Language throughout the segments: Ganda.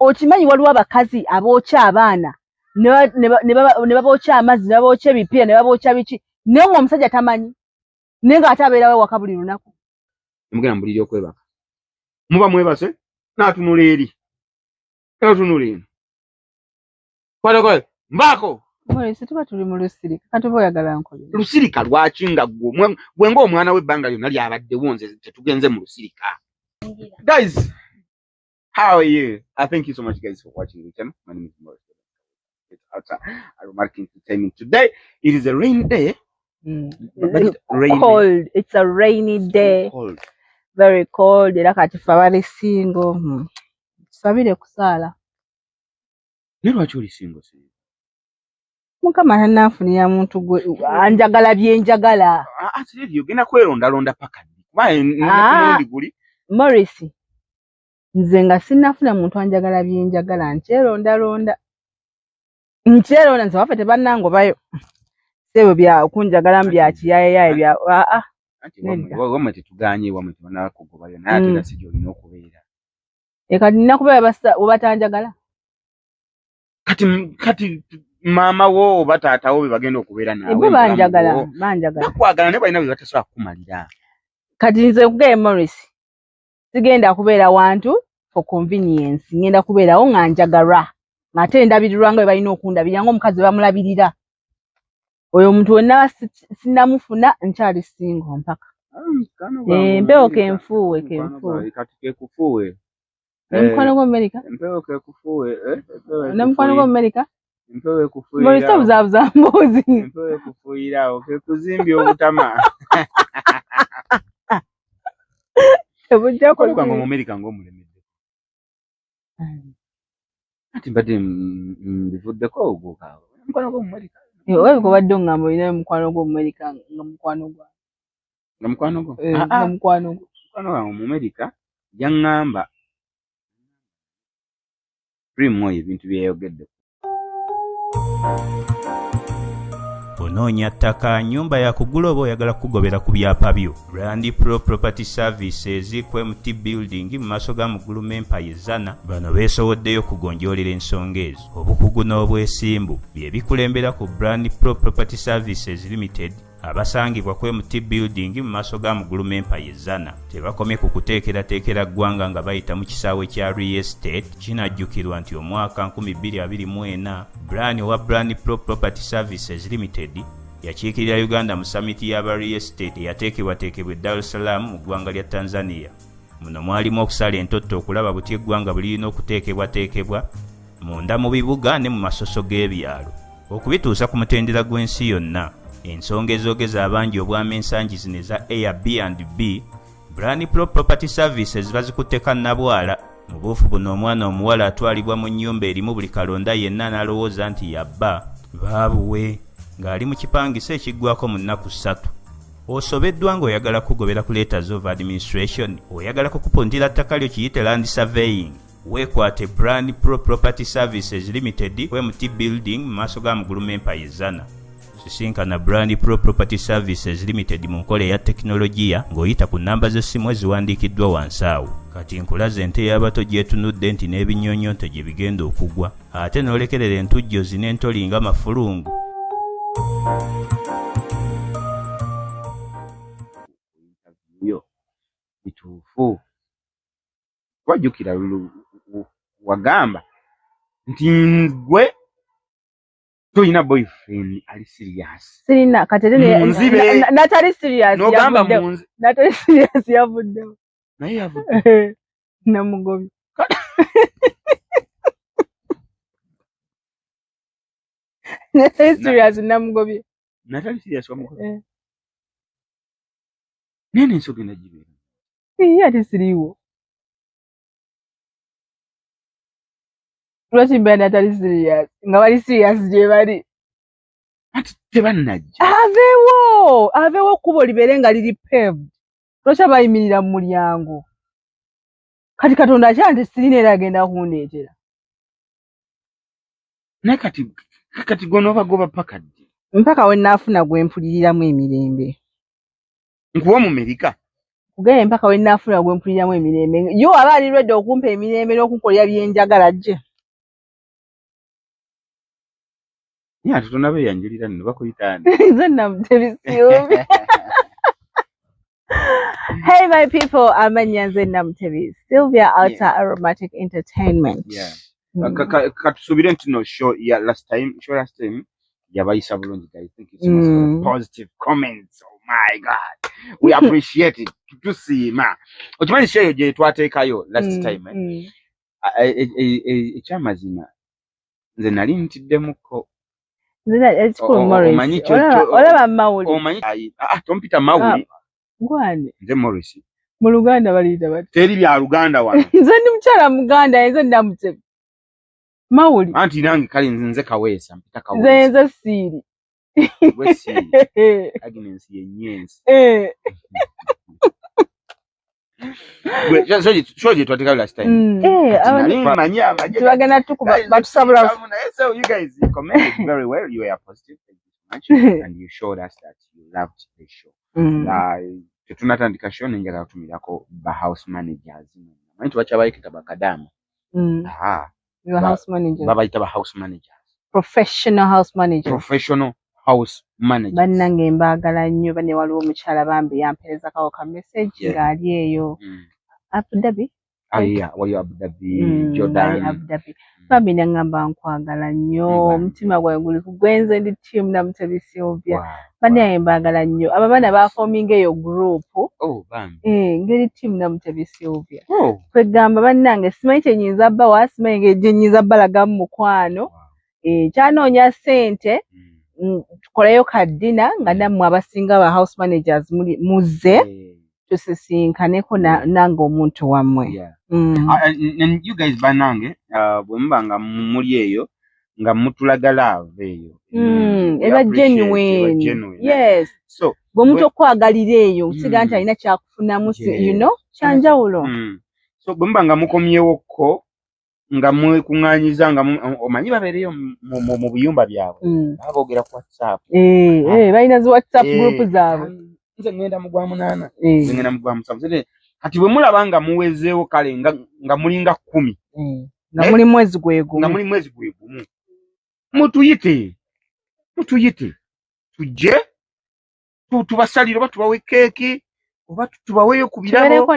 okimanyi waliwo abakazi abookya abaana ne babookya amazzi ne babookya ebipiira ne babookya biki naye ng'omusajja tamanyi naye ng'ate abeerawo waka buli lunaku. Mugenda mbuliri okwebaka muba mwebase n'atunula eri n'atunula eno kwale mbaako Morisi tuba tuli mu lusirika kati oba oyagala nkole lusirika lwaki nga gwe ng'omwana w'ebbanga lyonna lyabaddewo nze tetugenze mu lusirika. Guys, how are you? Thank you so much guys for watching the channel. My name is Morris. It's a remarking entertainment. Today it is a rainy day. Cold. It's a rainy day. Cold. Very cold. Era kati fabali single. Sabire kusala. Nero achuli single si. Mukama nafuniya muntu gwe anjagala byenjagala. Ati yogenda kweronda paka. Bae guli. Morris. Nze nga sinafuna muntu anjagala byenjagala ncheronda. Ncheronda nze waffe tebannango bayo. Sebo bya kunjagala mbya kiyaye bya wamwe tetuganye wamwe tubana kugobayo naye atera sijo olina okubeera. Kati nina kubeera basa obatanjagala. Kati mama wo oba taata wo bagenda okubeera nawe. Ebo banjagala. Nakwagala ne balina bye batasobola kukumalira. Kati nze kuge Morris. Sigenda kubeera wantu for convenience. Ngenda kubeerawo nga njagala. Ngate ndabirirwa nga balina okundabira ng'omukazi bamulabirira. Oyo omuntu wenna sinnamufuna nkyali single mpaka. Mpewo kenfuwe. Kati kekufuwe. Namukwano gwa America? Mpewo kekufuwe. Namukwano gwa America? Mpewo kekufuwe. Morris obuzabuza mbozi. Mpewo kekufuira kekuzimbye obutama. Ebujja ko kwa mu America ng'omulemedde. Ati mbadde mbivuddeko oguka. Namukwano gwa America. Wewe ko badde ngambo ina mukwano gwo America nga mukwano gwa. Nga mukwano gwo? Nga mukwano gwo. Mukwano gwo mu America yangamba. Primo ebintu byeyogedde. Onoonya ttaka nnyumba ya kugula oba oyagala kugobera ku byapa byo. Brand Pro Property Services ku MT Building mu maaso ga Muguluma Empire Zana bano beesowoddeyo kugonjoolera ensonga ezo. Obukugu n'obwesimbu bye bikulembera ku Brand Pro Property Services Limited abasangibwa ku MT Building mu maaso ga Muguluma Empire Zana. Tebakomye ku kuteekerateekera ggwanga nga bayita mu kisaawe kya Real Estate. Kinajjukirwa nti omwaka 2024 Brand Pro Property Services Limited yakiikirira Uganda mu summit y'aba Real Estate eyateekebwateekebwa Dar es Salaam mu ggwanga lya Tanzania. Muno mwalimu okusala entotto okulaba buti eggwanga bulirina okuteekebwateekebwa munda mu bibuga ne mu masoso g'ebyalo okubituusa ku mutendera gw'ensi yonna. Ensonga ezoogeza abangi obwama ensangi zino eza Airbnb, Brand Pro Property Services bazikutte kannabwala. Mu buufu buno omwana omuwala atwalibwa mu nnyumba erimu buli kalonda yenna n'alowooza nti yabba baabuwe ng'ali mu kipangisa ekiggwako mu nnaku 3. Osobeddwa ng'oyagala kugobera ku letters of administration, oyagala kukupuntira ttaka lyo kiyite land surveying. Weekwate Brand Pro Property Services Limited ku MT Building mu maaso ga Muguluma Empire Zana. Sisinkana Brand Pro Property Services Limited mu nkola eya tekinologiya ng'oyita ku nnamba z'essimu eziwandiikiddwa wansi awo. Kati nkulaze ente y'abato gyetunudde nti n'ebinnyonnyonto gye bigenda okugwa ate n'olekerera entujjozi n'entoli nga mafulungu. Yo bituufu wajjukira wagamba nti gwe toyina boyfriend ali serious. Sirina katete natali serious. Nogamba munzi. Natali serious yavudde. Naye yavudde. Namugobi. Natali serious namugobi. Natali serious wamugobi. Nene nsogenda jibe. Ati siriwo. Lwaki mbe natali serious? Nga bali serious gye bali. Ati tebannajja. Aveewo kubo libere nga liri paved. Lwaki bayimirira mu mulyango? Kati Katonda akyante sirina era agenda kundeetera. Naye kati gonoba goba paka ddi? Mpaka we naafuna gwe mpuliriramu emirembe. Nkuwa mu Amerika? kugenda mpaka we nafuna gwe mpuliramu emirembe yo aba ali ready okumpa emirembe n'okunkolera byenjagala gye ya tunabe yanjulira nno bakuyitana nze namutebisiyobi Hey my people, amanya nze Namutebi Sylvia Alta Aromatic Entertainment. Yeah. Katusubire nti no show last time yabayisa bulungi guys. Thank you so much for the positive comments. Oh my god. We appreciate it. Tusiima. Okimanyi show je twateekayo last time ekyamazima nze nali ntiddemuko it's called Morris. Olaba Mawuli. Omanyi tompita Mawuli. Ngwane. Nze Morris. Mu Luganda balida bati. Teri bya Luganda wano. Nze ndi mukyala Muganda nze Namutebi. Mawuli. Anti nange kali nze Kaweesa mpita Kaweesa. Nze Siiri. Gwe Siiri. Agnes yenyensi. Shoji twateka last time. Manya. Tubagana tukuba batusabula. So you guys commented very well. You were positive. Thank you so much. And you showed us that you loved the show. Tunatandika show nenjaga kutumirako ba house managers. Manyi tubachabayikita bakadamu. Your house manager. Babayita ba house managers. Professional house manager. Professional house managers. Bannange mbagala nnyo bane waliwo omukyala bambi yampereza kawo ka message ngali eyo. Abu Dhabi. Wali Abu Dhabi, Jordan. Abu Dhabi. Bambi nangamba nkwagala nnyo omutima gwawe guli kugwenze ndi team Namutebi Sylvia. Bane mbagala nnyo ababana ba forming eyo group. Bambi. Ngeri team Namutebi Sylvia. Kwegamba bannange simanyi kyenyinza bbawa simanyi kyenyinza bbalaga mu mukwano. Kyanoonya ssente tukolayo kaddina nga nammwe abasinga ba house managers muze tusisinkaneko nange omuntu wammwe. And you guys banange bwe mbanga muli eyo nga mutulaga love eyo. Eba genuine. Yes. So bwe muntu okwagalira eyo usiga nti alina kyakufunamu kyanjawulo. So bwe mbanga mukomyewoko nga mwekuŋŋaanyiza nga omanyi babeereyo mu buyumba byabwe baboogera ku WhatsApp. Balina zi WhatsApp group zaabwe. Nze ngenda mu gwa 8 nze ngenda mu gwa 7. Kati bwe mulaba nga muwezeewo kale nga mulinga 10 nga muli mwezi gwegumu mutuyite tujje tubasalire oba tubawe keeki oba tubaweeyo ku birabo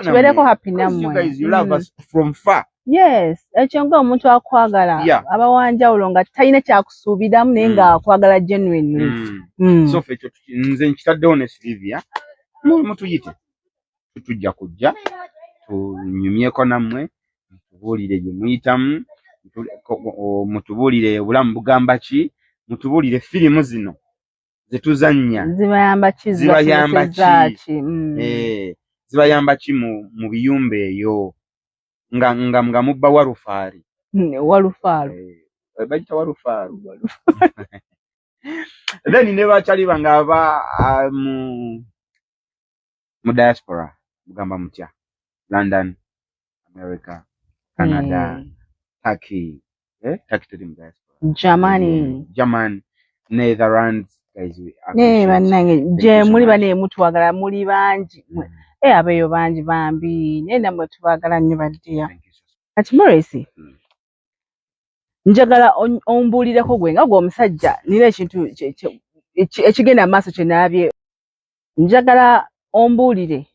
tubeereko happy nammwe. You guys you love us from far. Yes, ekyo nga omuntu akwagala abawanjawulo nga talina kyakusuubiramu naye nga akwagala genuinely. So fekyo nze nkitaddewo ne Sylvia mutuyite tujja kujja tunyumyeko nammwe mutubuulire gye muyitamu mutubuulire obulamu bugamba ki mutubuulire firimu zino zetuzannya zibayamba ki zibayamba ki mu biyumba eyo nga mubba walufaari bagita walufaaru then ne bakyali bange aba mu diaspora mugamba mutya London, America, Canada, Turkey tuli mu diaspora, German, Netherlands guys bannange gye muli bane mutwagala muli bangi abeeyo bangi bambi naye nammwe tubaagala nnyo baddiya. Kati Morris njagala ombuulireko gwe nga gwe omusajja nina ekintu ekigenda mu maaso kye nalabye njagala ombuulire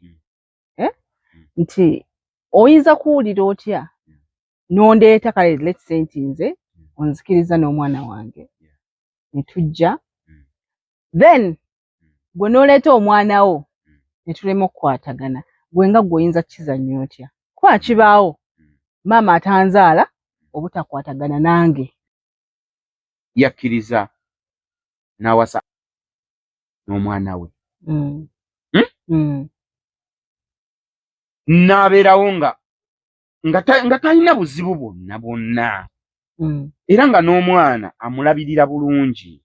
nti oyinza kuwulira otya n'ondeeta kale let's say nti nze onzikiriza n'omwana wange ne tujja then gwe n'oleeta omwana wo ne tulema okukwatagana gwe nga gw'oyinza kukizannya otya kuba kibaawo maama atanzaala obutakwatagana nange yakkiriza n'awasa n'omwana we n'abeerawo nga talina buzibu bwonna era nga n'omwana amulabirira bulungi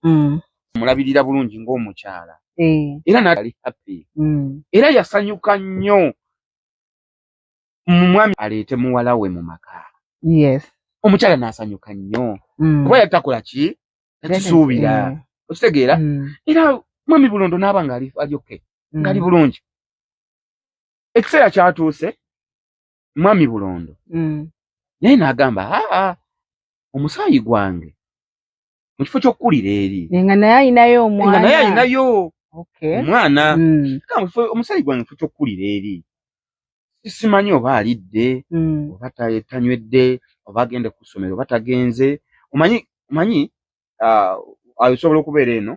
ng'omukyala era n'ali happy era yasanyuka nnyo mwami aleete muwala we mu maka. Omukyala n'asanyuka nnyo kuba yatakola ki yakisuubira okitegeera era mwami Bulondo n'aba nga ali okay ng'ali bulungi ekiseera kyatuuse mwami Bulondo naye n'agamba omusaayi gwange mu kifo ky'okkulira eri nga naye ayinayo omwana omwana omusaayi gwange mu kifo ky'okkulira eri simanyi oba alidde oba tanywedde oba agende ku ssomero oba tagenze omanyi osobola okubeera eno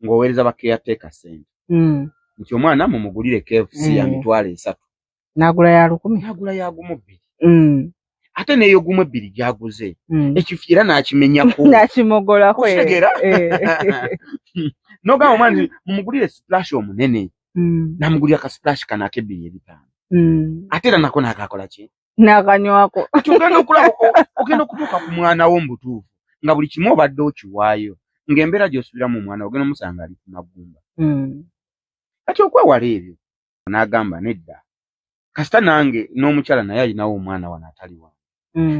ng'oweereza ba caretaker ssente nti omwana mumugulire KFC ya mitwalo 3 n'agula ya 10 n'agula ya gumu 2 ate n'eyo gumu 2 gy'aguze ekifiira n'akimenyako n'akimogolako kutegera n'ogamba omwana mumugulire splash omunene n'amugulira ka splash kana ake$2.5 ate era nako n'akakola ki n'akanywako ogenda okutuuka ku mwana wo mu butuufu nga buli kimu obadde okiwaayo ng'embeera gy'osubiramu omwana ogenda omusanga ali ku magumba kati okwewala ebyo n'agamba nedda kasita nange n'omukyala naye alinawo omwana wano atali wange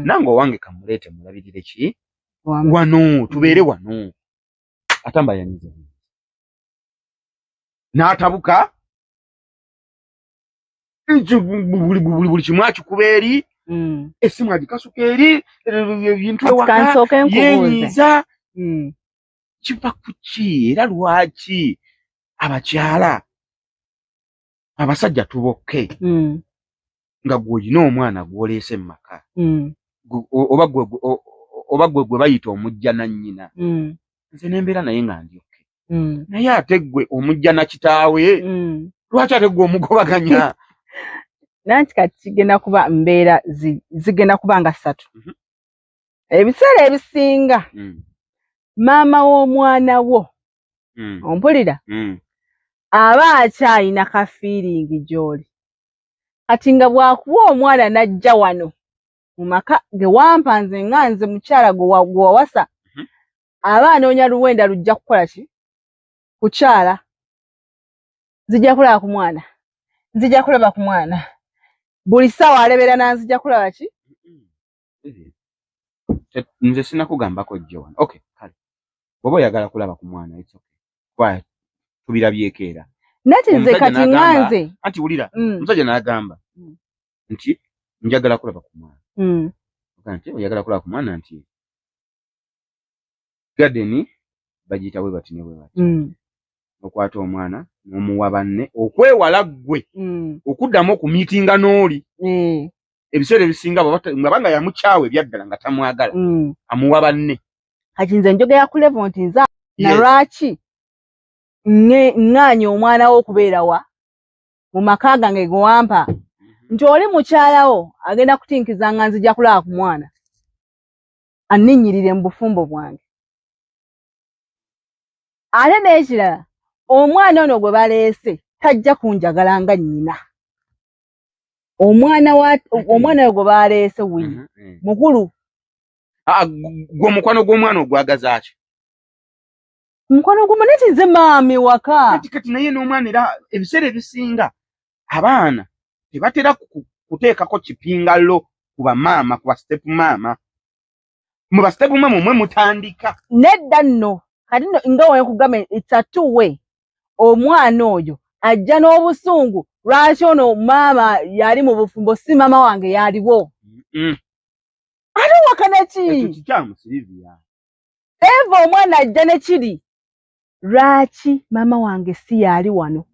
nange owange kamuleete mulabirire ki wano tubeere wano atamba yanize n'atabuka buli kimu akikuba eri essimu agikasuka eri ebintu ewaka yenyiza kiva ku ki era lwaki abakyala abasajja tubokke nga gw'olina omwana gw'oleese mu maka oba gwe bayita omujja na nnyina nze n'embeera naye nga ndyokke naye ate gwe omujja na kitaawe lwaki ate gwe omugobaganya nanti kati kigenda kuba mbeera zigenda kuba nga 3 ebiseera ebisinga maama w'omwana wo ompulira aba akyalina ka feeling gy'oli kati nga bw'akuwa omwana n'ajja wano mu maka ge wampanze nga nze mukyala gwe wawasa aba anoonya luwenda lujja kukola ki kukyala nzija kulaba ku mwana nzija kulaba ku mwana buli ssaawa alebera nanzija kulaba ki nze sinakugambako jjo wano okay kale bw'oba oyagala kulaba ku mwana kwa tubirabyeko era nati nze kati nganze anti wulira omusajja n'agamba nti njagala kulaba ku mwana nti oyagala kulaba ku mwana nti gadeni bagiyita bwe bati ne bwe bati okwata omwana n'omuwa banne okwewala ggwe okuddamu okumiitinga n'oli ebiseera ebisinga ngabanga yamukyawe ebyaddala nga tamwagala amuwa banne kati nze njogera ku level nti nza na lwaki ŋŋaanya omwana wo okubeera wa mu maka gange ge wampa nti oli mukyalawo agenda kutinkiza nga nzija kulaba ku mwana anninnyirire mu bufumbo bwange ate n'ekirala omwana ono gwe baleese tajja kunjagala nga nnyina omwana we gwe baleese wii mukulu gwe omukwano gw'omwana ogwagaza ki mukwano gumu neti nze maami waka kati naye n'omwana era ebiseera ebisinga abaana tebatera kuteekako kipingalo ku bamaama ku bastepu maama mu bastepu maama omwe mutandika nedda nno kati nga wenkugamba it's a two way omwana oyo ajja n'obusungu lwaki ono maama yali mu bufumbo si maama wange yaliwo ate wakana ki eva omwana ajja ne kiri lwaki maama wange si yali wano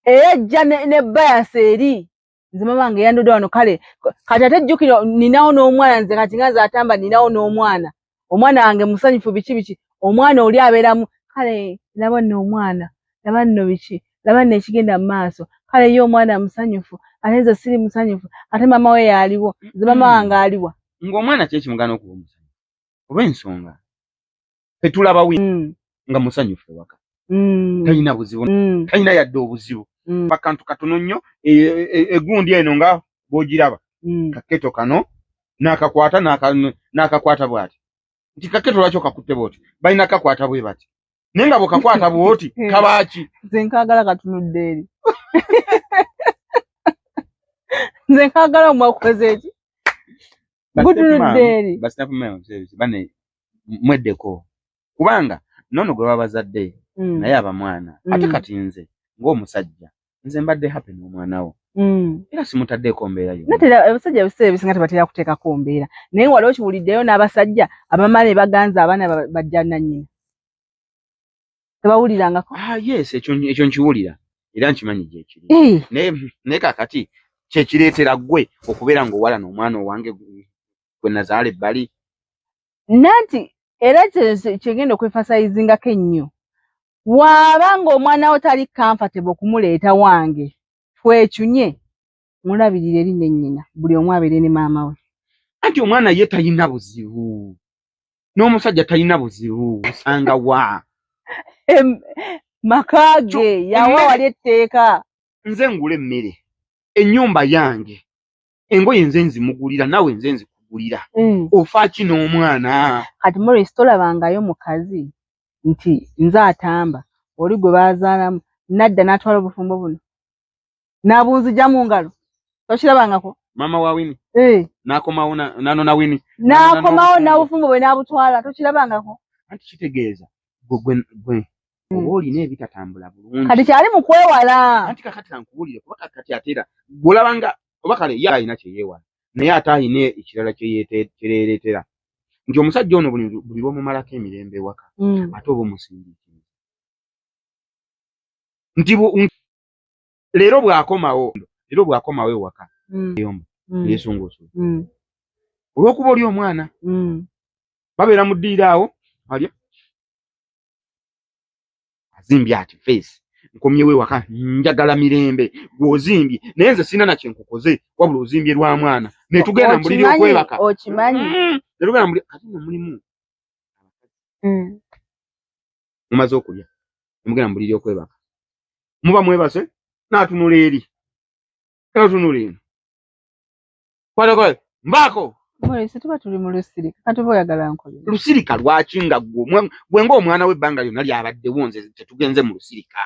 era ajja ne bayasa eri nze maama wange yandudde wano kale kati ate jjukira ninawo n'omwana nze kati nga zaatamba ninawo n'omwana omwana wange musanyufu biki omwana oli abeeramu kale laba nno omwana laba nno biki laba nno ekigenda mu maaso kale ye omwana musanyufu ate nze siri musanyufu ate maama we yaliwo nze maama wange aliwa ng'omwana ki ekimugana okuba omusanyufu oba ensonga tetulaba nga musanyufu ewaka talina buzibu talina yadde obuzibu bakantu katono nnyo egundi eno nga bw'ogiraba kaketo kano n'akakwata bw'ati nti kaketo lwaki okakutte bw'oti balina kakwata bwe bati naye nga bw'okakwata bw'oti kabaaki nze nkaagala katunudde eri nze nkaagala omwakukoze eki gutunudde eri bane mweddeko kubanga nono gwe babazadde naye abamwana ate kati nze ng'omusajja nze mbadde happy n'omwana wo era simutaddeko mbeera yo natera abasajja biseera bisinga tebatera kuteekako mbeera naye wali okiwuliddeyo n'abasajja abamala ne baganza abaana bajja nannyina tebawulirangako yes ekyo nkiwulira era nkimanyi gyekiri naye kakati kyekireetera ggwe okubeera ng'owala n'omwana owange gwe nazaala ebbali nanti era kyegenda okwefasayizingako ennyo waaba ng'omwana wo tali comfortable okumuleeta wange twekyunye mulabirire eri nennyina buli omu abeere ne maama we anti omwana ye talina buzibu n'omusajja talina buzibu osanga wa maka ge yawa wali etteeka nze ngula emmere ennyumba yange engoye nze nzimugulira nawe nze nzikugulira ofa ki n'omwana kati Morris tolabangayo mukazi nti nze atamba oli gwe baazaalamu nadda n'atwala obufumbo buno n'abunzija mu ngalo tokirabangako maama wa Wini n'akomawo nanona Wini n'akomawo n'obufumbo bwe n'abutwala tokirabangako anti kitegeeza gwe oba olina ebitatambula bulungi kati kyali mu kwewala anti kakati kankuwulire kuba kati ateera gw'olabanga oba kale ye alina kye yeewala naye ate alina ekirala kyereeretera nti omusajja ono buli lw'omumalako emirembe ewaka ate oba omusindiikiriza nti leero bw'akomawo ewaka yomba yeesongoso olw'okuba oli omwana babeera mu ddiira awo alya azimbye ati face nkomyewo ewaka njagala mirembe gw'ozimbye naye nze sina nakye nkukoze wabula ozimbye lwa mwana ne tugenda mu buliri okwebaka okimanyi ne tugenda mu buliri kati mulimu mumaze okulya ne mugenda mu buliri okwebaka muba mwebase n'atunula eri n'atunula eno kwatako mbaako Morris tuba tuli mu lusirika kati oba oyagala nkolera lusirika lwaki nga gwe ng'omwana w'ebbanga lyonna lyabaddewo nze tetugenze mu lusirika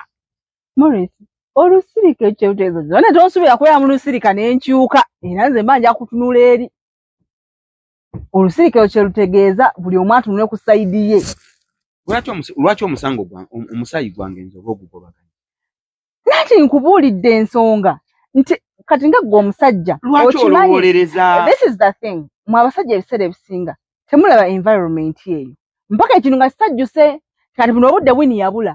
Morris olusirika ekyebutegeeza zona tonsuubira kubeera mu lusirika n'enkyuka era nze mba nja kutunula eri olusirika ekyo lutegeeza buli omu atunule ku sayidi ye lwaki omusayi gwange nze oba ogugobaganya nanti nkubuulidde ensonga nti kati nga ggwe omusajja lwaki olowolereza this is the thing mwe abasajja ebiseera ebisinga temulaba environment eyo mpaka ekino nga kisajjuse kati buno obudde Wini yabula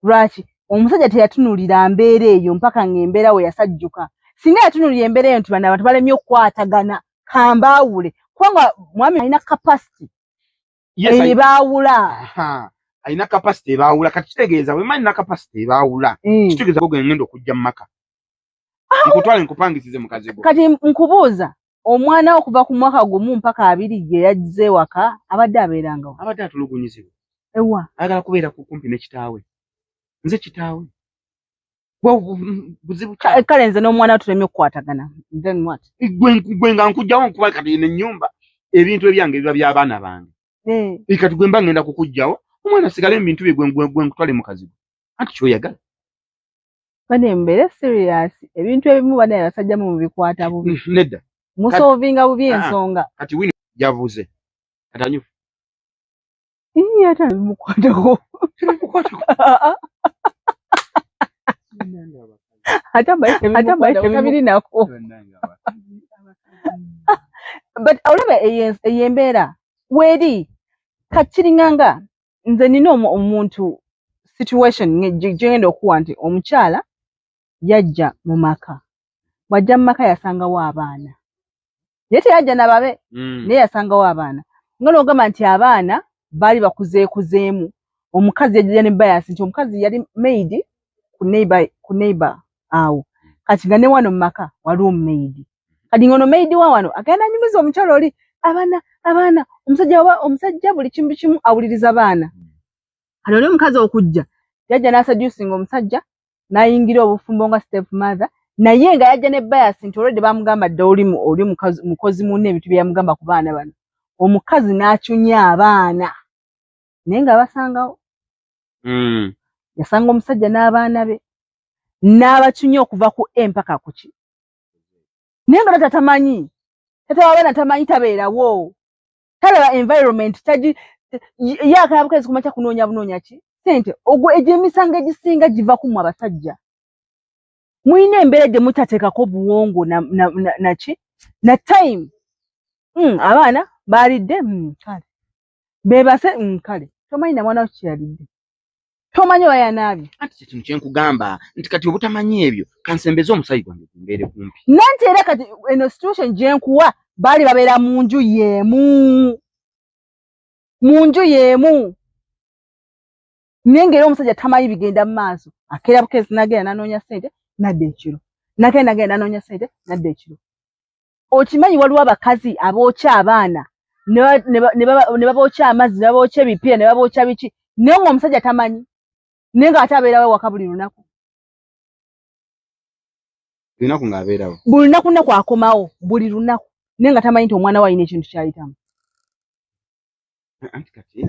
lwaki omusajja teyatunuulira mbeera eyo mpaka ng'embeera we yasajjuka singa yatunuulira embeera eyo nti bano abantu balemye okukwatagana kambaawule kubanga mwami alina capacity ebaawula alina capacity ebaawula kati kitegeeza bwe manyi na capacity ebaawula kitegeeza ko ngenda okujja mu maka nkutwale nkupangisize mukazi gwo kati nkubuuza omwana okuva ku mwaka gumu mpaka 2 gye yajja ewaka abadde abeerangawo abadde atulugunyizibwa ewa ayagala kubeera kumpi ne kitaawe nze kitaawe buzibu kale nze n'omwana tulemye okukwatagana then what gwe nga nkujjawo nkuba kati n'ennyumba ebintu ebyange biba by'abaana bange kati gwe mba ngenda kukujjawo omwana sigale mu bintu bye gwe nkutwale mukazi gwe anti kyoyagala bane mbeere serious ebintu ebimu bane abasajja mu bikwata bubi nedda musolvinga bubi ensonga kati Wini yavuze atanyufu ata bimukwatako tabiri nako but olaba eyembeera weeri kakiringanga nze nina omuntu situation gyegenda okuwa nti omukyala yajja mu maka bw'ajja mu maka yasangawo abaana naye teyajja nababe naye yasangawo abaana nga n'ogamba nti abaana baali bakuzeekuzeemu omukazi yajja ne bayasi nti omukazi yali maid ku neighbor awo kati nga ne wano mu maka waliwo maid kati ngono maid wa wano agenda anyumiza omukyala oli abaana omusajja buli kimu awuliriza baana kati oli omukazi okujja yajja n'asajusinga omusajja n'ayingira obufumbo nga step mother naye nga yajja ne bayasi nti olwedde bamugamba dda oli mukozi munne ebintu bye yamugamba ku baana bano omukazi n'acunya abaana naye nga basangawo yasanga omusajja n'abaana be n'abacunya okuva ku empaka ku ki naye nga tatamanyi w'abaana tamanyi tabeerawo talaba environment yaakalabukeezi kumakya kunoonya bunoonya ki sente ogwo egyo emisango egisinga giva ku mu abasajja Muine embeera gye mutateekako buwongo na time. Abaana baalidde kale. Beebase kale. Tomanyi na mwana kyalidde. Tomanyi wayanaabye. Anti kintu kyenkugamba nti kati obutamanyi ebyo kansembeze omusayi gwange mbeere kumpi. Nanti era kati eno situation gye nkuwa baali babeera mu nju yeemu. Mu nju yeemu. Nengera omusajja tamanyi bigenda mu maaso. Akeera bukezi nagenda nanoonya ssente nadda ekiro. Nagenda nanoonya ssente nadda ekiro. Okimanyi waliwo abakazi abookya abaana ne babookya amazzi ne babookya ebipiira ne babookya biki naye ng'omusajja tamanyi naye ng'ate abeerawo waka buli lunaku. Lunaku ng'abeerawo. Buli lunaku akomawo buli lunaku naye nga tamanyi nti omwana we alina ekintu ky'ayitamu. Anti kati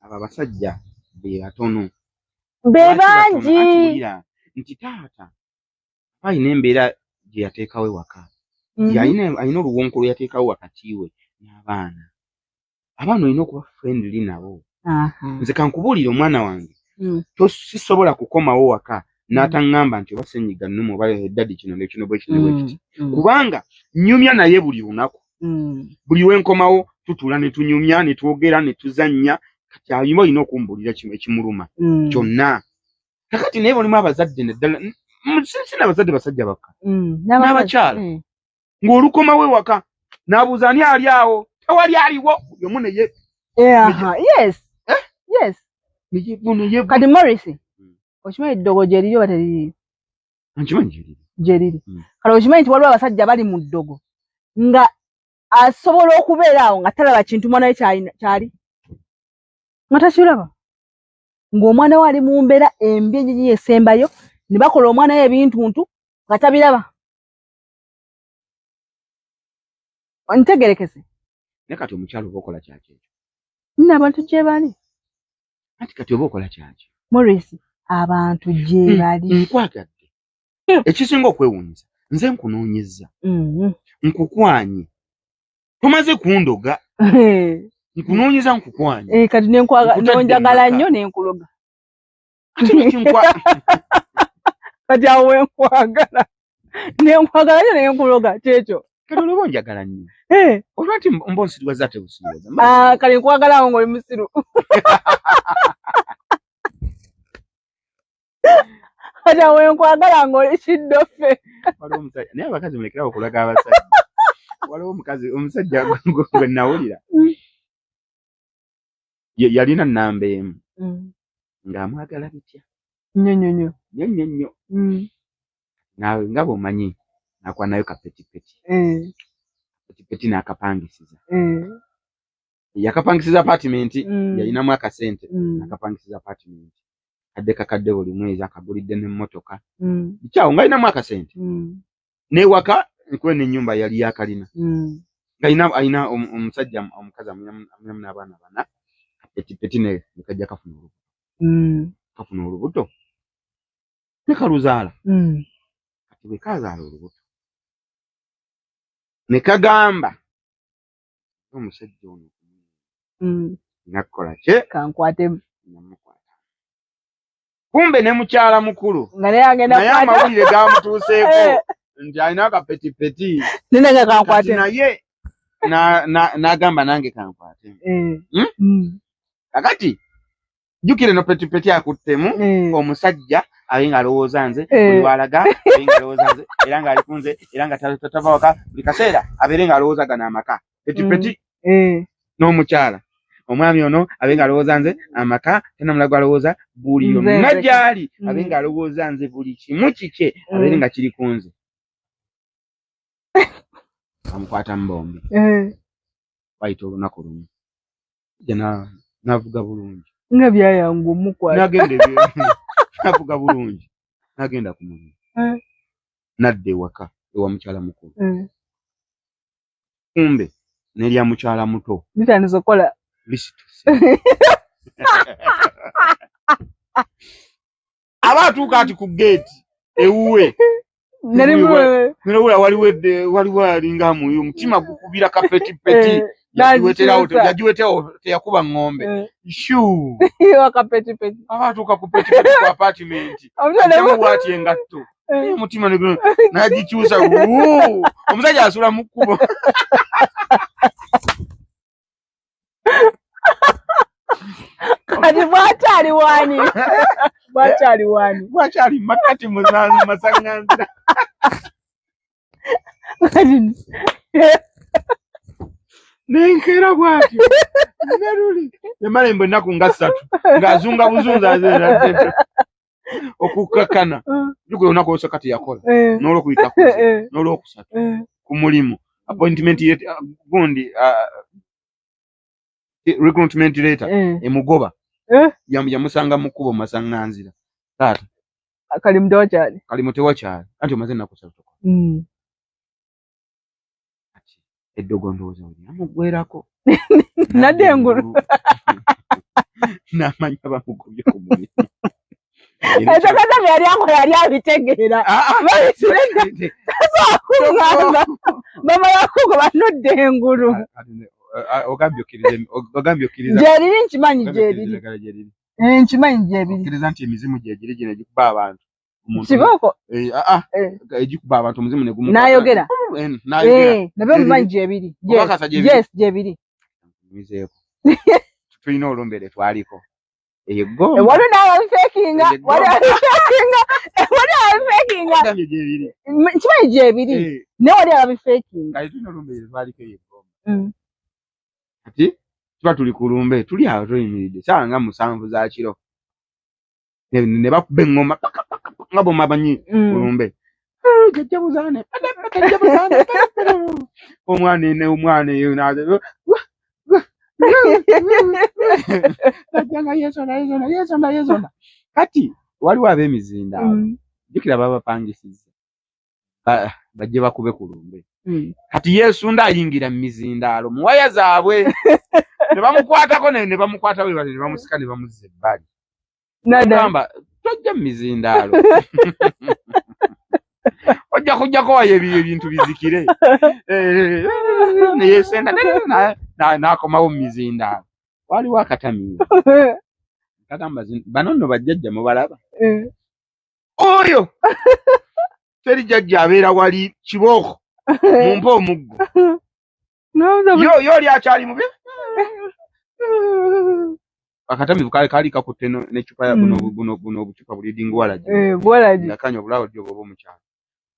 abo abasajja be batono. Be bangi. Nti taata alina embeera gye yateekawo ewaka. Alina oluwonko lwe yateekawo wakati we n'abaana. Abaana olina okuba friendly nabo. Nze kankubuulire omwana wange. Sisobola kukomawo waka n'ataŋŋamba nti oba ssenyiga nnumu oba eddadi kino nekino bwe kino bwe kiti. Kubanga nnyumya naye buli lunaku. Buli wenkomawo tutuula ne tunyumya ne twogera ne tuzannya kati ayima olina okumbuulira ekimuluma kyonna. Kakati naye balimu abazadde naddala sina abazadde basajja bakka n'abakyala ng'olukomawo ewaka n'abuuza ani ali awo tewali aliwo yomu neye. Yes. Kati Morris okimanyi eddogo gye liri oba teriri? Nkimanyi gye liri. Kale okimanyi nti waliwo abasajja bali mu ddogo nga asobola okubeera awo nga talaba kintu mwana we kyali nga takiraba ng'omwana we ali mu mbeera embi ennyinyi esembayo ne bakola omwana we ebintuntu nga tabiraba. Ontegerekese. Ne kati omukyalo oba okola kyaki ekyo? Abantu gye bali. Anti kati oba okola kyaki? Morris, abantu gye bali. Nkwagadde. Ekisinga okwewuunyisa nze nkunoonyezza. Nkukwanye. Tomaze kundoga. Nkunoonyeza nkukwanye. Kati nonjagala nnyo nenkuloga. Kati awo wenkwagala. Nenkwagala nnyo nenkuloga kyekyo. Kati olwoba onjagala nnyo. Olwati mbonsiriwaza ate busiriwaza. Kale nkwagala awo ng'oli musiru. Kati awo wenkwagala ng'oli kiddofe. Naye abakazi mulekerawo okulaga abasajja. Waliwo omusajja gwe nawulira. Yalina nnamba emu. Ng'amwagala bitya. Nnyo. Nawe nga bw'omanyi nakuba nayo kapetipeti. Kapetipeti n'akapangisiza. Yakapangisiza apartment yalinamu akasente n'akapangisiza apartment. Kadde buli mwezi akagulidde n'emmotoka. Kyawo ng'alinamu akasente. N'ewaka nkuwe n'ennyumba yali yakalina. Alina omusajja omukazi amunamu n'abaana bana. Kapetipeti ne kajja kafuna olubuto. Kafuna olubuto. Ne kaluzaala. Kati bwe kazaala olubuto. Ne kagamba omusajja ono nakola kye kankwatemu. Kumbe ne mukyala mukulu naye amawulire gamutuuseeko nti alina akapetipeti nenga kankwatemu naye n'agamba nange kankwatemu. Kakati jjukire no petipeti akuttemu omusajja abenga alowooza nze buli walaga abenga alowooza nze era ng'ali kunze era nga tatava waka buli kaseera abeere ng'alowooza gana amaka petipeti n'omukyala omwami ono abenga alowooza nze amaka tanamulago alowooza buli yonna gy'ali abenga alowooza nze buli kimu kike abeere nga kiri kunze. Amukwata mu bombi bayita olunaku lumu n'avuga bulungi nga byayangu omukwata n'avuga bulungi n'agenda ku mulimu n'adda ewaka ewa mukyala mukulu. Kumbe n'erya mukyala muto litandise okukola lisituse. Aba atuuka ati ku geeti ewuwe waliwo alinga muyo omutima gukubira kapetipeti yagiweterawo teyakuba ng'ombe shuu wakapetipeti aba atuuka ku petipeti ku apartment ajamu bw'ati engatto Mutima ne nagikyusa omusajja asula mu kkubo. Kati bwakyali wani. Bwakyali wani. Bwakyali makati musanzu masanganzira. Nenkera bwatyo. Neruli. Yamala embo ennaku nga 3 ng'azunga buzunza azera. Okukakana. Juko olunaku olw'okusatu yakola. N'olwokuyita n'olwokusatu. Ku mulimu. Appointment gundi recruitment letter emugoba. Yamusanga mu kkubo masanganzira. Taata. Kalimu tewakyali. Anti omaze ennaku 3. Eddogo ndowooza oli amugwerako. Nadde engulu. N'amanya bamugobye ku mulimu. Ekyo yali abitegeera. Mama yakugoba nodde engulu. Ogambye okkiriza. Gyeriri nkimanyi gyeriri. Nkimanyi gyebiri. Okkiriza nti emizimu gyegiri gino egikuba abantu. Kibooko. Egikuba abantu omuzimu ne gumu. N'ayogera. Nabyo mumanyi gyebiri. Yes, gyebiri. Mizeeko. Tulina olumbere twaliko. Ego. Wali n'abafekinga. Ogambye gyebiri. Kimanyi gyebiri. Ne wali abafekinga. Kale tulina olumbere twaliko ego. Ati tuba tuli ku lumbe tuli awo tuyimiridde saa nga 7 za kiro. Ne bakuba engoma nga bomabanyi ku lumbe. Jajja buzaane. Omwana eyo n'aze. Najjanga yesonda. Kati waliwo ab'emizinda jjukira babapangisiza. Bajje bakube ku lumbe. Kati Yesu ndayingira mu mizindaalo mu waya zaabwe. Ne bamukwatako ne bamukwata we ne bamusika ne bamuzza ebbali. Nagamba tojja mu mizindaalo. Ojja kujjako wayo ebintu bizikire. Ne yesenda n'akomawo mu mizindaalo. Waliwo akatamiiro. Kagamba bano nno bajjajja mubalaba. Oyo teri jjajja abeera wali kibooko. Mumpe omuggo. Yo oli akyali mubi. Akatamivu kali kakutte n'eccupa ya buno obucupa bulidinga walaji. Bwalaji. Nakanywa bulawo ddyo bw'oba omukyala.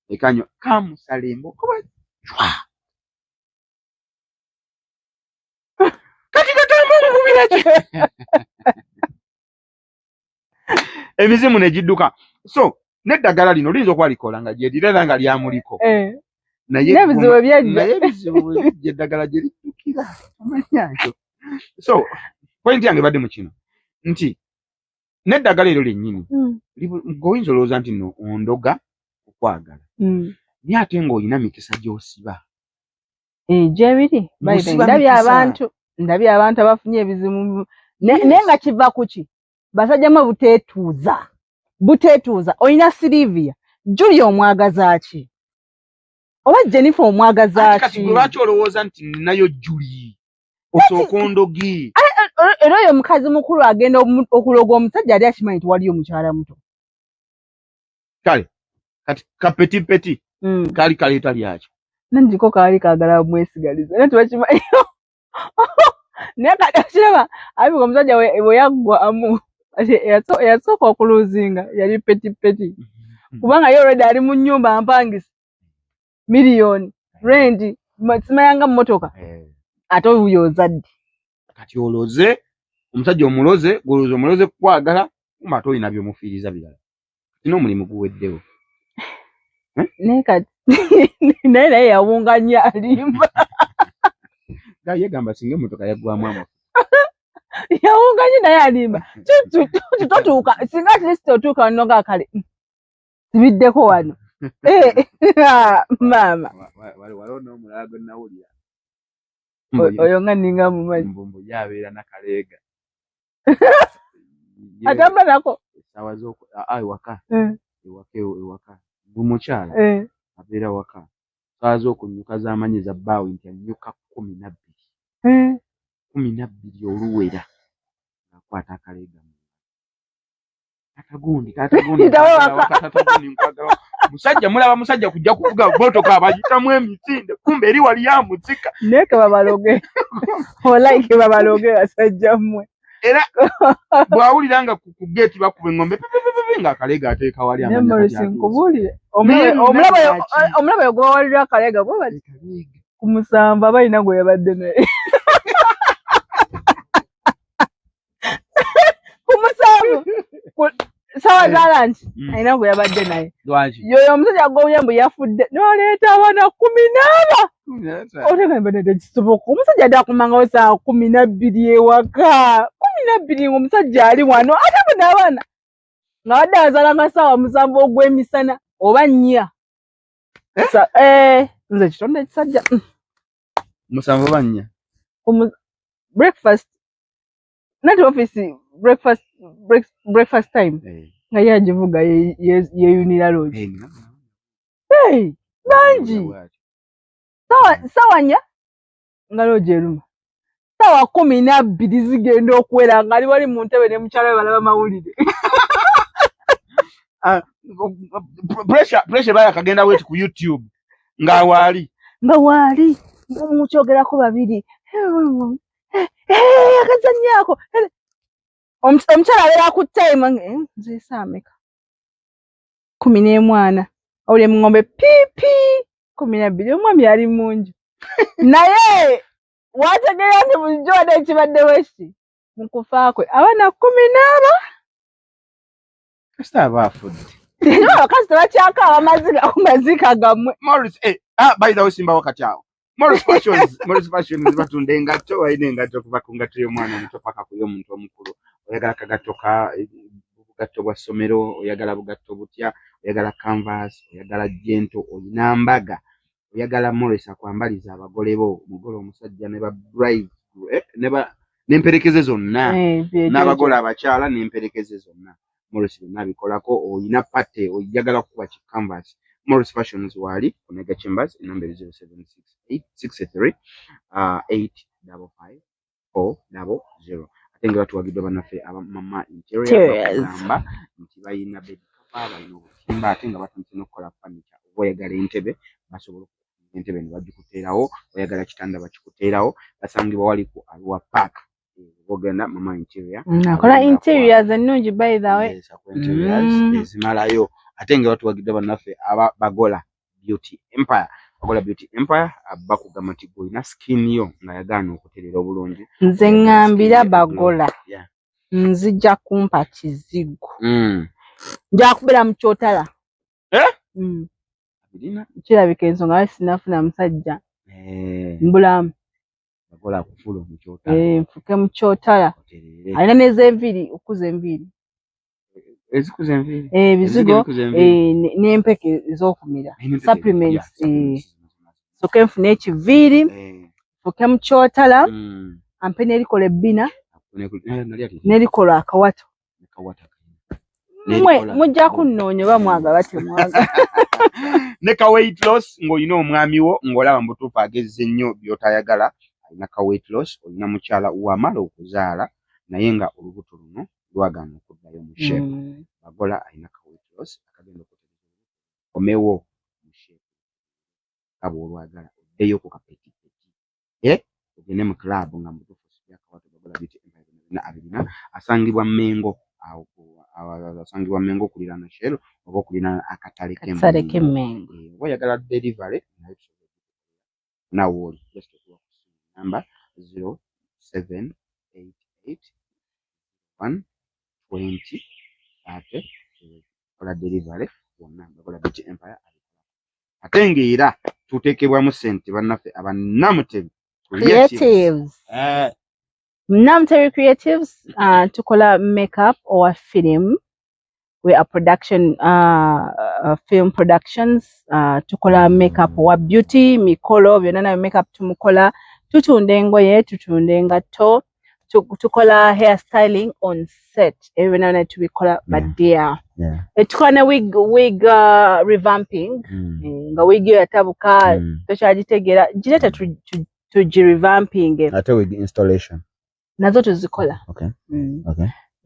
Ekanywa kamusalembo kuba chwa. Kati katamba okubira ki? Emizimu ne gidduka. So n'eddagala lino liyinza okuba likola nga gyerirera nga lyamuliko. N'ebizibu byejja eddagala gye liddukira. Omanya ekyo. So point yange badde mu kino nti n'eddagala eryo lyennyini ng'oyinza olowooza nti nno ondoga okwagala. Naye ate ng'olina mikisa gy'osiba. Gyebiri. Ndabye abantu abafunye ebizibu. Naye nga kiva ku ki? Basajjamu buteetuuza. Olina Silivia. Julia omwagaza ki? Oba Jennifer omwagaza ki? Kati lwaki olowooza nti ninayo Julie? Osooka ondogi. Era oyo omukazi mukulu agenda okuloga omusajja ali akimanyi nti waliyo omukyala muto. Kale kati kapeti kali kaleeta lyaki? Nanjiko kaali kaagala mwesigaliza. Naye tubakimanyi. Naye kati okiraba abika omusajja bwe yaggwamu eyasooka okuluzinga yali peti. Kubanga ye already ali mu nnyumba mpangisa. Miliyoni. Rent. Simayanga mmotoka. Ate oyo ozadde. Kati oloze omusajja omuloze goloze omuloze kwagala ate olina by'omufiiriza birala. N'omulimu guweddewo. Naye kati naye yawunganya alimba. Yegamba singa emmotoka yaggwamu amafuta. Yawunganya naye alimba. Tutotuuka singa at least otuuka noga kale. Sibiddeko wano. Maama. Waliwo n'omulala gwe nawulira. Oyo nga ninga mumanyi. Mbumbu yabeera na kaleega. Atamba nako. Sawa zoko waka. Ewaka. Bumukyala. Abeera waka. Sawa zoko nnyuka z'amanyi za bbaawe nti annyuka 12. 12 oluwera. Akwata akaleega. Katagundi. musajja mulaba musajja kujja kuvuga motoka abayitamu emisinde kumbe eri wali yamuzika neke babaloge olaike babaloge asajja mmwe era bwawuliranga ku gate bakuba engombe nga akalega ateeka wali amanya nkubulire omulaba yogwawalira akalega bwe bali kumusamba balina gwe yabadde naye kumusamba sawa za lunch alina gwe yabadde naye yoyo omusajja gw'obuyambu yafudde n'aleeta abaana 14 otegambadde kisoboka omusajja dakumangawo saa 12 ewaka 12 omusajja ali wano ate bonna abaana nga wadde azaala nga saawa 7 ogw'emisana oba 4 nze kitonde ekisajja 7 oba 4 breakfast not office breakfast time nga yagivuga yeyunira lodge bangi sawa 4 nga lodge eruma sawa 12 zigenda okuwera nga ali wali mu ntebe ne mukyala we balaba mawulire pressure baya kagenda wetu ku YouTube nga waali mukyogerako babiri akazanyako omukyala abeera ku time nze saameka 14 awulire mu ngombe pipi 12 omwami ali munju naye wategeera nti bulijjo wadde ekibadde weki mukufa kwe abaana 14 kasita abafudde abakazi tebakyaka abamaziga ku mazika gammwe Morris by the way simba wakati awo Morris fashions batunda engatto ayina engatto kuva ku ngatto y'omwana omuto paka ku y'omuntu omukulu oyagala kagatto ka bugatto bwa ssomero oyagala bugatto butya oyagala canvas oyagala jento oyina mbaga oyagala Morris akwambaliza abagole bo omugole omusajja ne ba bride n'emperekeze zonna n'abagole abakyala n'emperekeze zonna Morris nabikolako oyina pate oyagala kuba ki canvas Morris Fashions wali Omega Chambers number 076863 855 atenga watu wagidwa banafe aba mama interior bakamba nti bayina bed cover bayina obutimba atenga batu ntino kola furniture oyagala entebe basobola entebe ne bagikuteerawo oyagala kitanda bakikuteerawo basangibwa wali ku Arua Park ogenda mama interior akola interiors ennungi by the way ezimalayo atenga watu wagidwa banafe aba bagola beauty empire bakugamba nti gwina skin yo nga yagaana okutereera obulungi nze ngambira bagola nzija kumpa kizigo njakubira mu kyotala kirabika ensonga sinafuna musajja mbulamu bagola kufula mu kyotala nfuke mu kyotala alina n'ez'enviiri okuza enviiri ezikuza enviiri ebizigo n'empeke ez'okumira supplements soke nfune ekiviiri nfuke mu kyotala ampe n'erikola ebbina n'erikola akawato mujja kunnoonya oba mwagala temwagala ne ka weight loss ng'olina omwami wo ng'olaba mu butuufu agezze nnyo by'otayagala alina ka weight loss olina mukyala wamala okuzaala naye nga olubuto luno lwagaana okuddayo mu shape bagola alina ka weight loss akagenda omewo mu shape abo olwagala oddeyo ku kapeti ogende mu club nga mu butuufu byakawato bagola biti na abirina asangibwa Mengo asangibwa Mengo okuliraana Shell oba okuliraana akatale k'Emmengo oyagala delivery nawo just number 0788 ola delivery wonna bagola biti empire ate era tuteekebwamu ssente bannaffe abannamutebi creatives Namtebi Creatives tukola makeup or film. We are production film productions tukola makeup or beauty mikolo byonna makeup tumukola tutunda engoye tutunda engatto tukola hair styling on set ebyo tubikola badia tukola wig revamping nga wig yatabuka tokyagitegeera gireta tugi revamping ate wig installation nazo tuzikola. Okay.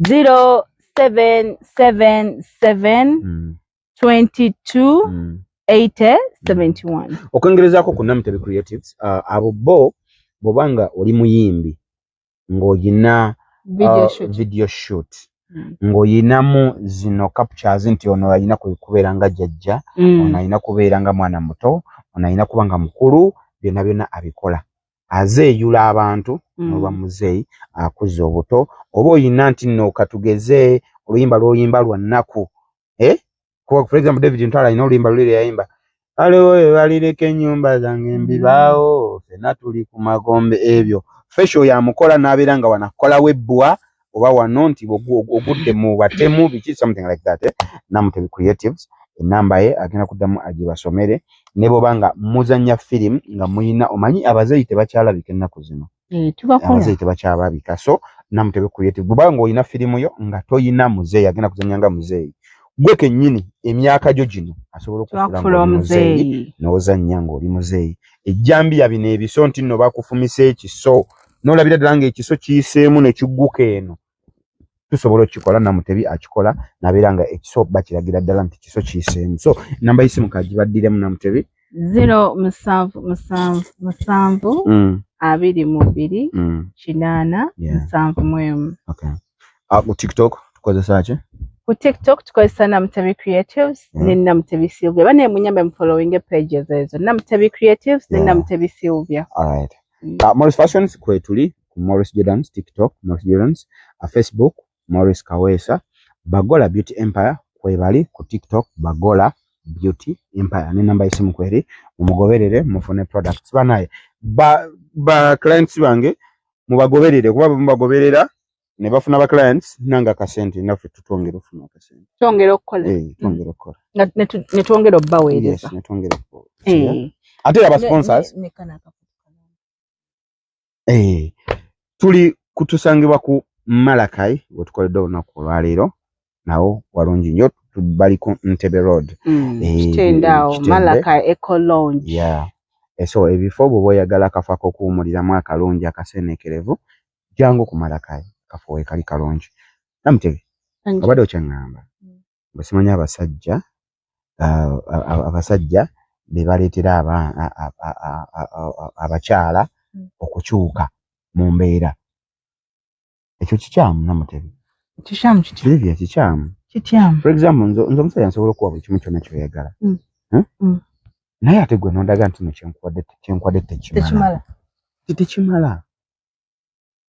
0777 22 80 71. Okwengerezaako ku Namutebe Creatives abo bo bobanga oli muyimbi ng'oyina video shoot ng'oyinamu zino captures nti ono alina kubeera nga jjajja ono alina kubeera nga mwana muto ono alina kuba nga mukulu byonna byonna abikola azeeyula abantu olwa muzeeyi akuza obuto oba oyina nti nno katugeze oluyimba lw'oyimba lwa nnaku for example David Ntwala alina oluyimba luli yayimba aliwo balireka ennyumba zange mbibaawo fena tuli ku magombe ebyo fesho yamukola n'abeera nga wanakola webbwa oba wano nti ogudde mu batemu biki something like that Namutebe Creatives enamba ye agenda kuddamu agibasomere ne bobanga muzanya film nga muyina omanyi abazeeyi tebakyalabika ennaku zino abazeeyi tebakyalabika so Namutebe Creative bobanga oyina firimu yo nga toyina muzeeyi agenda kuzanya nga muzeeyi gwe kennyini emyaka gyo gino asobola okufula muzeeyi n'ozanya ng'oli muzeeyi ejjambiya bino ebiso nti nno bakufumisa ekiso n'olabira ddala ng'ekiso kiyiseemu ne kigguka eno tusobola okikola Namutebi akikola n'abeera nga ekiso bakiragira ddala nti kiso kiyiseemu so namba y'essimu kagibaddiremu Namutebi 07722 okay ku TikTok tukozesa ki ku TikTok tukozesa Namutebe Creatives ne Namutebi Sylvia bane munyambe mfollowing pages ezo Namutebi Creatives ne Namutebi Sylvia. Alright. Morris Fashions kwetuli ku Morris Jordans TikTok Morris Jordans Facebook Morris Kawesa Bagola Beauty Empire kwebali ku TikTok Bagola Beauty Empire ne namba y'essimu kweri umugoberere mufune products banaye ba clients bange mubagoberere kuba mubagoberera ne bafuna ba clients nanga kasente nafe tutongera ofuna kasente tongera okukola tongera okukola ne twongera obbaweereza yes ne twongera ate aba sponsors tuli kutusangibwa ku Malakai wetukoledde olunaku olwaleero nawo walungi nnyo bali ku Ntebe Road kitendaawo Malakai Eco Lounge so ebifo bwe oyagala akafo ak'okuwummuliramu akalungi akaseeneekerevu jangu ku Malakai kafo wekali kalungi Namutebe obadde okyaŋŋamba bwe simanyi abasajja be baleetera abakyala okukyuka mu mbeera ekyo kikyamu Namutebe kikyamu kikyamu for example nze omusajja nsobola okuwa buli kimu kyonna kyoyagala naye ate gwe nondaga nti no kyenkwadde tekimala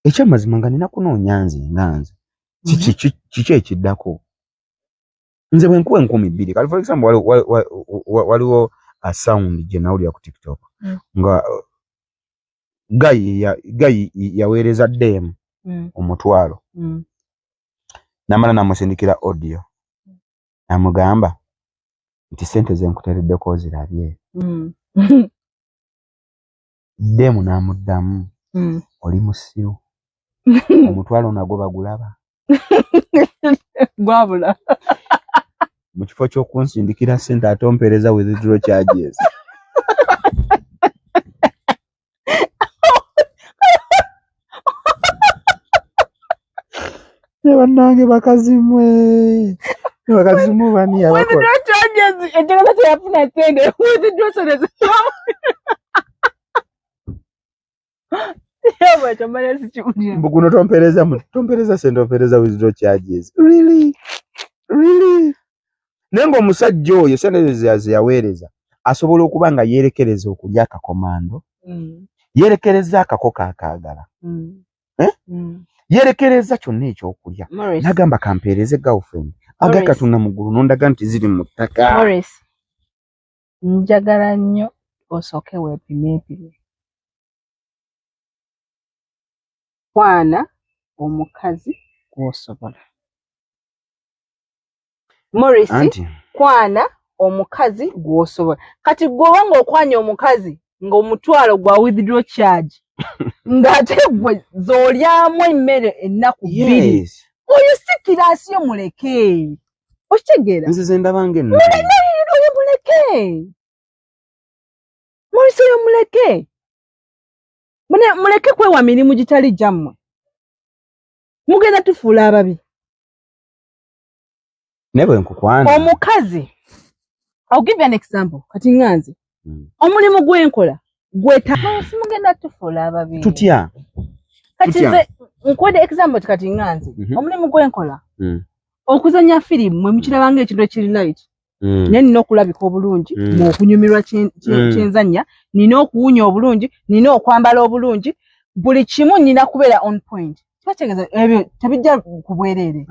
ekyamazima nga nina kunoonya nze nga nze kiki ekiddako nze bwe nkuwa 2,000 kale for example waliwo a sound gye nawulira ku TikTok nga gayi yaweereza ddemu omutwalo namala namusindikira audio namugamba nti sente ze nkuteereddeko ozirabye ddemu namuddamu oli musiru omutwalo nagwo bagulaba gwabula mu kifo ky'okunsindikira sente ate ompeereza withdraw charges ne bannange bakazimwe bani abakola ekigenda kyeyafuna sente withdraw sente mbuguno tompeereza sente ompeereza withdraw charges really naye ng'omusajja oyo sente ze yaweereza asobola okuba nga yeerekereza okulya akakomando yeerekereza akakoko akaagala yeerekereza kyonna ekyokulya nagamba kampeereze girlfriend aga katunda mu ggulu nondaga nti ziri mu ttaka njagala nnyo osooke weepimeepime kwana omukazi gw'osobola Morris kwana omukazi gw'osobola kati gwoba ng'okwanya omukazi ng'omutwalo gwa withdraw charge ng'ate gwe z'olyamu emmere ennaku 2 oyo si kirasi omuleke okitegeera nzize ndabanga enno oyo muleke Morris oyo muleke muleke kwewa mirimu gitali gyammwe mugenda tufuula ababi ne bwe nkukwana omukazi I'll give you an example. Kati nganze. Omulimu gwenkola gweta simugenda tufola ababiri. Tutya. Kati nze nkwede example kati nganze. Omulimu gwenkola. Okuzanya film mwe mukirabanga ekintu ekiri light. Nina okulabika obulungi mu okunyumirwa kyenzanya, nina okuwunya obulungi, nina okwambala obulungi, buli kimu nina kubeera on point. Kibategeeza ebyo tabijja kubwerere.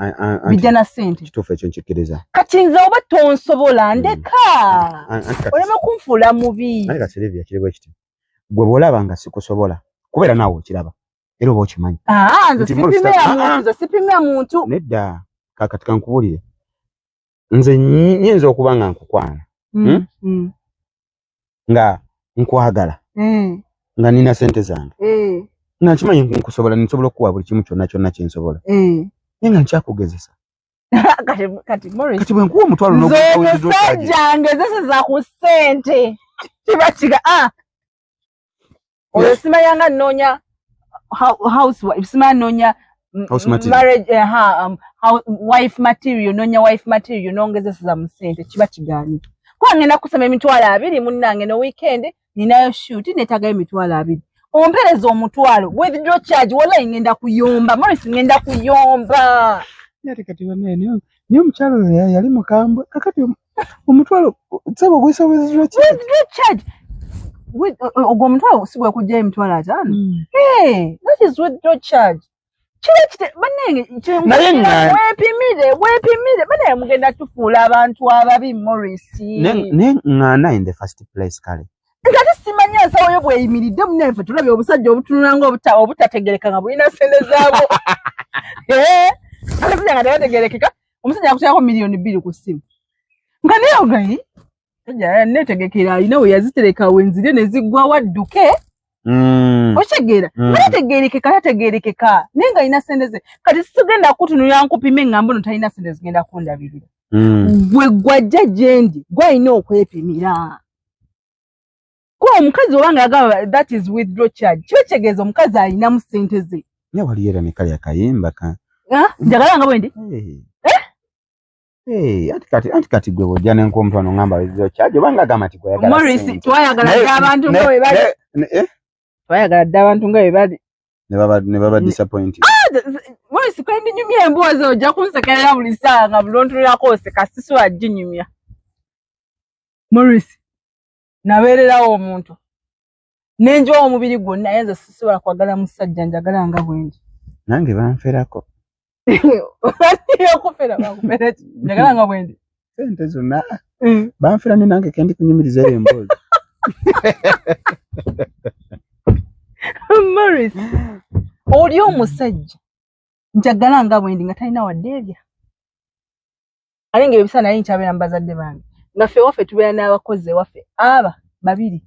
Bijja na ssente. Kituufu ekyo nkikiriza. Kati nze oba tonsobola ndeka. Olema kunfuula mubi. Naye Silvia kiri bwe kiti. Gwe bw'olaba nga sikusobola kubeera naawe okiraba. Era oba okimanyi. Nze sipimira muntu. Nedda kakati kankubuulire. Nze nyinza okuba nga nkukwana. Nga nkwagala. Nga nina ssente zange. Nga nkimanyi nkusobola nsobola okuwa buli kimu kyonna kyensobola. Naye nga nkyakugezesa. Kati Morris. Kati bwe nkuwa omutwalo n'omusajja ngezeseza ku ssente. Kibakiga oyo simayanga nnoonya housewife, simaya nnoonya marriage wife material, noonya wife material n'ongezeseza mu ssente kiba kigaanyi. Kuba ngenda kusema emitwalo 2 munnange no weekend ninayo shoot neetagayo emitwalo 2. Ompereza omutwalo withdraw charge wala ngenda kuyomba Morris ngenda kuyomba. Yate kati wanene niyo mukyalo yali mukambwe kakati omutwalo tsabo gwisa withdraw charge ogwo omutwalo sigwe kujja emitwalo 5. That is withdraw charge. Kile banenge wepimire bane mugenda tufuula abantu ababi Morris ne ngana in the first place kale ngati simanya nsawo yo bweyimiridde munnefe tulabye obusajja obutunulanga obutategereka nga bulina ssente zaabo kale kujja nga tebategerekeka omusajja akutyako $2 ku ssimu nga nayo gai ejja netegekera alina we yazitereka wenzire ne ziggwa wadduke okitegera tategerekeka naye nga alina ssente ze kati sigenda kutunulira nkupime ngamba ono talina ssente zigenda kundabirira gwe gwajja gyendi gwalina okwepimira. Kwa omukazi obanga agaba that is withdraw charge kitegeeza omukazi alina mu ssente ze. Naye wali era ne kali akayimba ka njagala nga bwendi anti kati gwe bw'ojja n'enkompano ngamba withdraw charge obanga agamba nti gweyagala Morris twayagala dda abantu nga bwe bali twayagala dda abantu nga bwe bali ne baba disappointed. Morris kandi nyumya emboozi ojja kunsekerera buli ssaawa nga bulontunulako oseka sisu aginyumya Morris nabeererawo omuntu nenjowa omubiri gwonna naye nze sisobola kwagala musajja njagala nga bwendi nange banferako okufera bakufera njagala nga bwendi ssente zonna banfera ne nange kendi kunyumirizayo emboozi. Morris oli omusajja njagala nga bwendi nga talina waddeebya ate nga ebisa naye nkyabeera mu bazadde bange nga ffe waffe tubeera n'abakozi ewaffe aba 2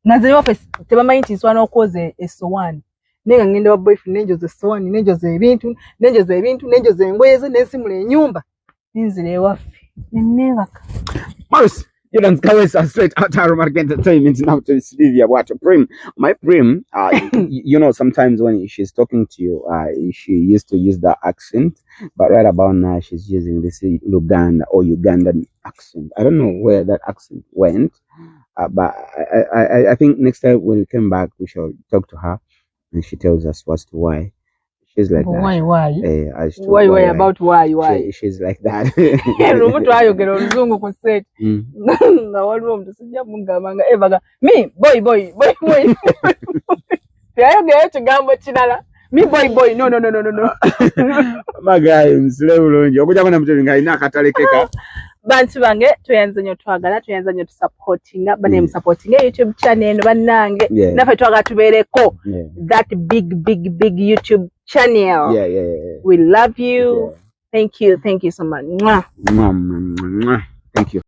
nga nze waffe tebamanyi nti nswana okwoza essowaani naye nga ngenda wa boyfriend nenjoza essowaani nenjoza ebintu nenjoza engoye ze nensimula ennyumba nenzira ewaffe nenneebaka. Morris you don't go straight out Aromatic Entertainment now to Silvia Bwato Prim. My Prim, you know, sometimes when she's talking to you, she used to use that accent, but right about now she's using this Luganda or Ugandan accent. I don't know where that accent went, but I think next time when we come back, we shall talk to her and she tells us what's to why. She's like that. Why? Why about why? She's like that. Omuntu ayogera oluzungu ku set. Nga waliwo omuntu sijja mugamba nga evaga me boy. Yayogera ekigambo kirala. Me boy. No. My guy, msile bulungi. Okujja kona mutwe nga ina akatalekeka. Bantu bange tuyanze nnyo twagala tuyanze nnyo supportinga bane supportinga YouTube channel bannange nafe twagala tubeereko that big YouTube channel. Yeah. We love you. Thank you so much. Thank you.